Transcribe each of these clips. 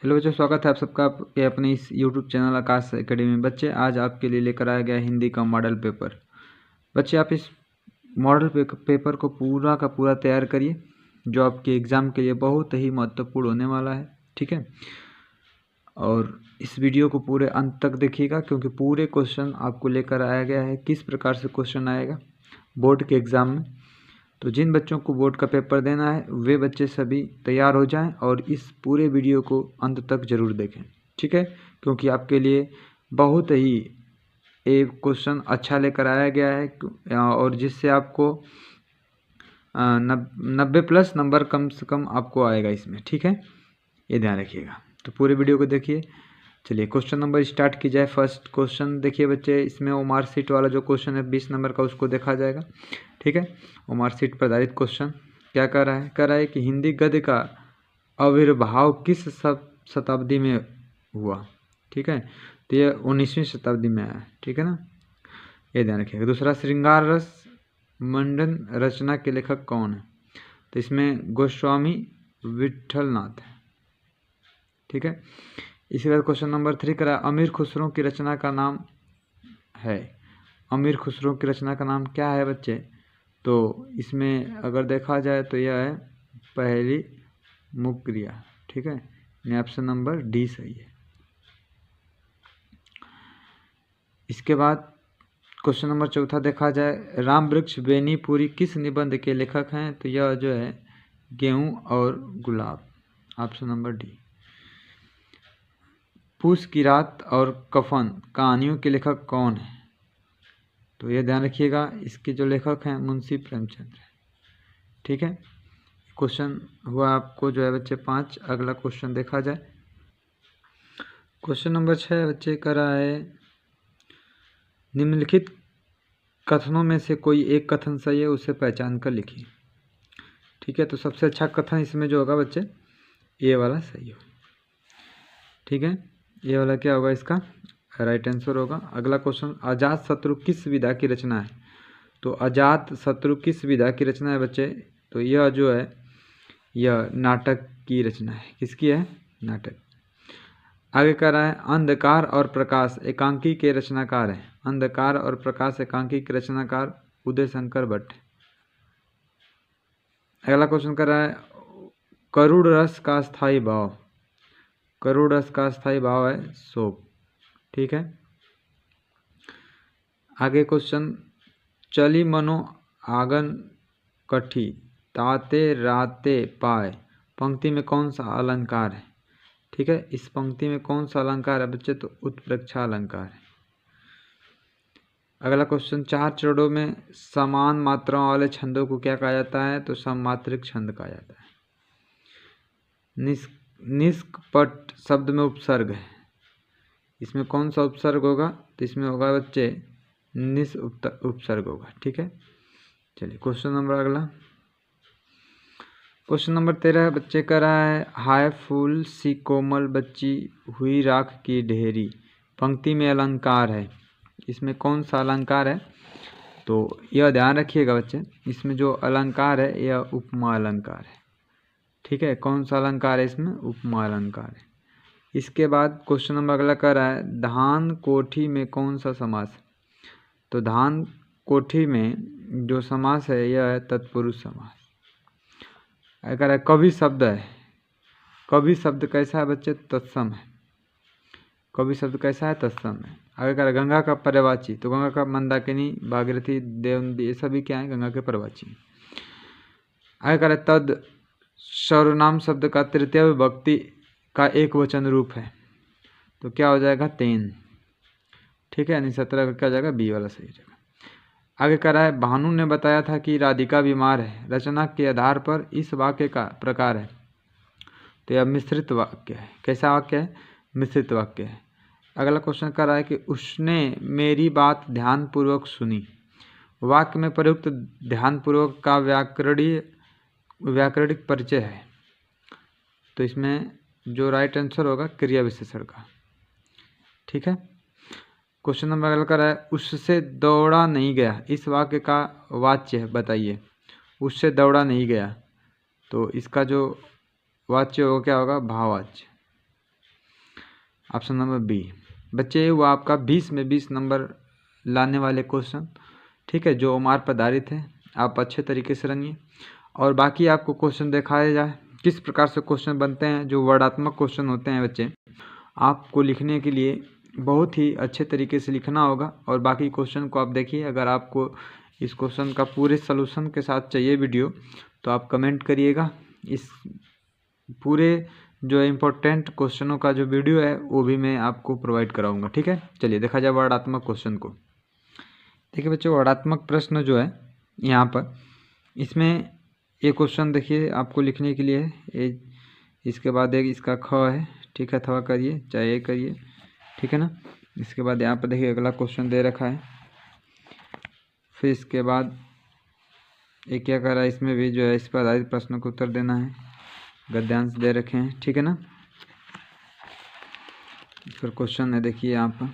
Hello बच्चों, स्वागत है आप सबका आपके अपने इस यूट्यूब चैनल आकाश एकेडमी। बच्चे आज आपके लिए लेकर आया गया हिंदी का मॉडल पेपर। बच्चे आप इस मॉडल पेपर को पूरा का पूरा तैयार करिए, जो आपके एग्ज़ाम के लिए बहुत ही महत्वपूर्ण होने वाला है। ठीक है, और इस वीडियो को पूरे अंत तक देखिएगा, क्योंकि पूरे क्वेश्चन आपको लेकर आया गया है किस प्रकार से क्वेश्चन आएगा बोर्ड के एग्ज़ाम में। तो जिन बच्चों को बोर्ड का पेपर देना है वे बच्चे सभी तैयार हो जाएं और इस पूरे वीडियो को अंत तक ज़रूर देखें। ठीक है, क्योंकि आपके लिए बहुत ही एक क्वेश्चन अच्छा लेकर आया गया है और जिससे आपको 90+ नंबर कम से कम आपको आएगा इसमें। ठीक है, ये ध्यान रखिएगा। तो पूरे वीडियो को देखिए। चलिए क्वेश्चन नंबर स्टार्ट की जाए। फर्स्ट क्वेश्चन देखिए बच्चे, इसमें वो मार्कशीट वाला जो क्वेश्चन है 20 नंबर का, उसको देखा जाएगा। ठीक है, वो मार्कशीट पर आधारित क्वेश्चन क्या कर रहा है? कह रहा है कि हिंदी गद्य का आविर्भाव किस शताब्दी में हुआ। ठीक है, तो ये 19वीं शताब्दी में आया। ठीक है ना, ये ध्यान रखिएगा। दूसरा, श्रृंगार रस मंडन रचना के लेखक कौन है? तो इसमें गोस्वामी विठलनाथ है। ठीक है, इसी बाद क्वेश्चन नंबर 3 करा, अमीर खुसरो की रचना का नाम है। अमीर खुसरो की रचना का नाम क्या है बच्चे? तो इसमें अगर देखा जाए तो यह है पहली मुकरिया। ठीक है, यानी ऑप्शन नंबर डी सही है। इसके बाद क्वेश्चन नंबर 4 देखा जाए, राम वृक्ष बेनीपुरी किस निबंध के लेखक हैं? तो यह जो है गेहूं और गुलाब, ऑप्शन नंबर डी। पूस की रात और कफन कहानियों के लेखक कौन है? तो ये ध्यान रखिएगा, इसके जो लेखक हैं मुंशी प्रेमचंद्र। ठीक है, क्वेश्चन हुआ आपको जो है बच्चे 5। अगला क्वेश्चन देखा जाए। क्वेश्चन नंबर 6 बच्चे कर रहा है, निम्नलिखित कथनों में से कोई एक कथन सही है, उसे पहचान कर लिखिए। ठीक है, तो सबसे अच्छा कथन इसमें जो होगा बच्चे ये वाला सही हो। ठीक है, ये वाला क्या होगा? इसका राइट आंसर होगा। अगला क्वेश्चन, अजात शत्रु किस विधा की रचना है? तो अजात शत्रु किस विधा की रचना है बच्चे? तो यह जो है यह नाटक की रचना है। किसकी है? नाटक। आगे कह रहा है, अंधकार और प्रकाश एकांकी के रचनाकार है। अंधकार और प्रकाश एकांकी के रचनाकार उदय शंकर भट्ट। अगला क्वेश्चन कर रहा है, करुण रस का स्थायी भाव। करुण रस का स्थायी भाव है शोक। ठीक है, आगे क्वेश्चन, चली मनो आंगन कठी ताते राते पाए, पंक्ति में कौन सा अलंकार है? ठीक है, इस पंक्ति में कौन सा अलंकार है बच्चे? तो उत्प्रेक्षा अलंकार है। अगला क्वेश्चन, 4 चरणों में समान मात्राओं वाले छंदों को क्या कहा जाता है? तो सममात्रिक छंद कहा जाता है। निष्कपट शब्द में उपसर्ग है, इसमें कौन सा उपसर्ग होगा? तो इसमें होगा बच्चे निस उपसर्ग होगा। ठीक है, चलिए क्वेश्चन नंबर अगला। क्वेश्चन नंबर 13 बच्चे का रहा है, हाय फूल सी कोमल बच्ची हुई राख की ढेरी, पंक्ति में अलंकार है। इसमें कौन सा अलंकार है? तो यह ध्यान रखिएगा बच्चे, इसमें जो अलंकार है यह उपमा अलंकार है। ठीक है, कौन सा अलंकार है इसमें? उपमा अलंकार है। इसके बाद क्वेश्चन नंबर अगला कर रहा है, धान कोठी में कौन सा समास है? तो धान कोठी में जो समास है यह है तत्पुरुष समास। अगर है कवि शब्द है, कवि शब्द कैसा है बच्चे? तत्सम है। कवि शब्द कैसा है? तत्सम है। अगर गंगा का पर्यायवाची, तो गंगा का मंदाकिनी भागीरथी देवनदी ये सभी क्या है? गंगा के पर्यायवाची। अगर तद सर्वनाम शब्द का तृतीय विभक्ति का एक वचन रूप है, तो क्या हो जाएगा? तेन। ठीक है, यानी 17 का क्या हो जाएगा? बी वाला सही हो जाएगा। आगे कह रहा है, भानु ने बताया था कि राधिका बीमार है, रचना के आधार पर इस वाक्य का प्रकार है। तो यह मिश्रित वाक्य है। कैसा वाक्य है? मिश्रित वाक्य है। अगला क्वेश्चन कर रहा है कि उसने मेरी बात ध्यानपूर्वक सुनी, वाक्य में प्रयुक्त ध्यानपूर्वक का व्याकरणिक परिचय है। तो इसमें जो राइट आंसर होगा क्रिया विशेषण का। ठीक है, क्वेश्चन नंबर अगला कर रहा है, उससे दौड़ा नहीं गया, इस वाक्य का वाच्य बताइए। उससे दौड़ा नहीं गया, तो इसका जो वाच्य होगा क्या होगा? भाववाच्य। Option number B. बच्चे वो आपका 20 में 20 नंबर लाने वाले क्वेश्चन, ठीक है, जो ओमार पर आधारित है, आप अच्छे तरीके से रंगिए। और बाकी आपको क्वेश्चन दिखाया जाए किस प्रकार से क्वेश्चन बनते हैं, जो वर्णात्मक क्वेश्चन होते हैं बच्चे, आपको लिखने के लिए बहुत ही अच्छे तरीके से लिखना होगा। और बाकी क्वेश्चन को आप देखिए। अगर आपको इस क्वेश्चन का पूरे सलूशन के साथ चाहिए वीडियो तो आप कमेंट करिएगा। इस पूरे जो इम्पोर्टेंट क्वेश्चनों का जो वीडियो है वो भी मैं आपको प्रोवाइड कराऊंगा, ठीक है। चलिए देखा जाए वर्णात्मक क्वेश्चन को। देखिए बच्चों, वर्णात्मक प्रश्न जो है यहाँ पर, इसमें एक क्वेश्चन देखिए आपको लिखने के लिए इसके बाद एक इसका ख है, ठीक है, अथवा करिए चाहे ए करिए, ठीक है ना। इसके बाद यहाँ पर देखिए अगला क्वेश्चन दे रखा है। फिर इसके बाद ये क्या कर रहा है, इसमें भी जो है इस पर आधारित प्रश्न को उत्तर देना है, गद्यांश दे रखे हैं, ठीक है ना। फिर क्वेश्चन है देखिए यहाँ पर,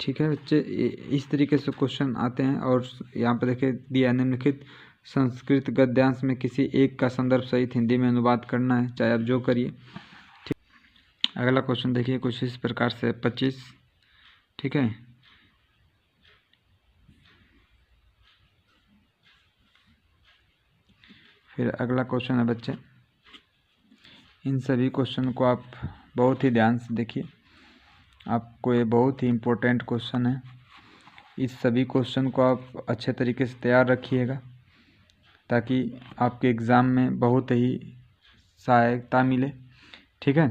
ठीक है बच्चे, इस तरीके से क्वेश्चन आते हैं। और यहाँ पर देखिए दिया निम्नलिखित संस्कृत गद्यांश में किसी एक का संदर्भ सहित हिंदी में अनुवाद करना है, चाहे आप जो करिए, ठीक। अगला क्वेश्चन देखिए कुछ इस प्रकार से 25, ठीक है। फिर अगला क्वेश्चन है बच्चे, इन सभी क्वेश्चन को आप बहुत ही ध्यान से देखिए, आपको ये बहुत ही इम्पोर्टेंट क्वेश्चन है। इस सभी क्वेश्चन को आप अच्छे तरीके से तैयार रखिएगा ताकि आपके एग्ज़ाम में बहुत ही सहायता मिले, ठीक है।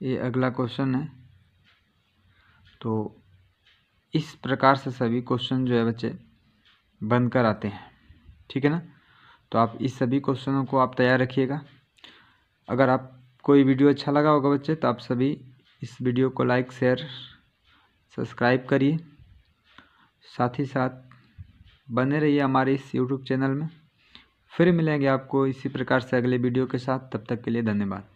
ये अगला क्वेश्चन है। तो इस प्रकार से सभी क्वेश्चन जो है बच्चे बनकर आते हैं, ठीक है ना। तो आप इस सभी क्वेश्चनों को आप तैयार रखिएगा। अगर आप कोई वीडियो अच्छा लगा होगा बच्चे तो आप सभी इस वीडियो को लाइक शेयर सब्सक्राइब करिए, साथ ही साथ बने रहिए हमारे इस यूट्यूब चैनल में। फिर मिलेंगे आपको इसी प्रकार से अगले वीडियो के साथ, तब तक के लिए धन्यवाद।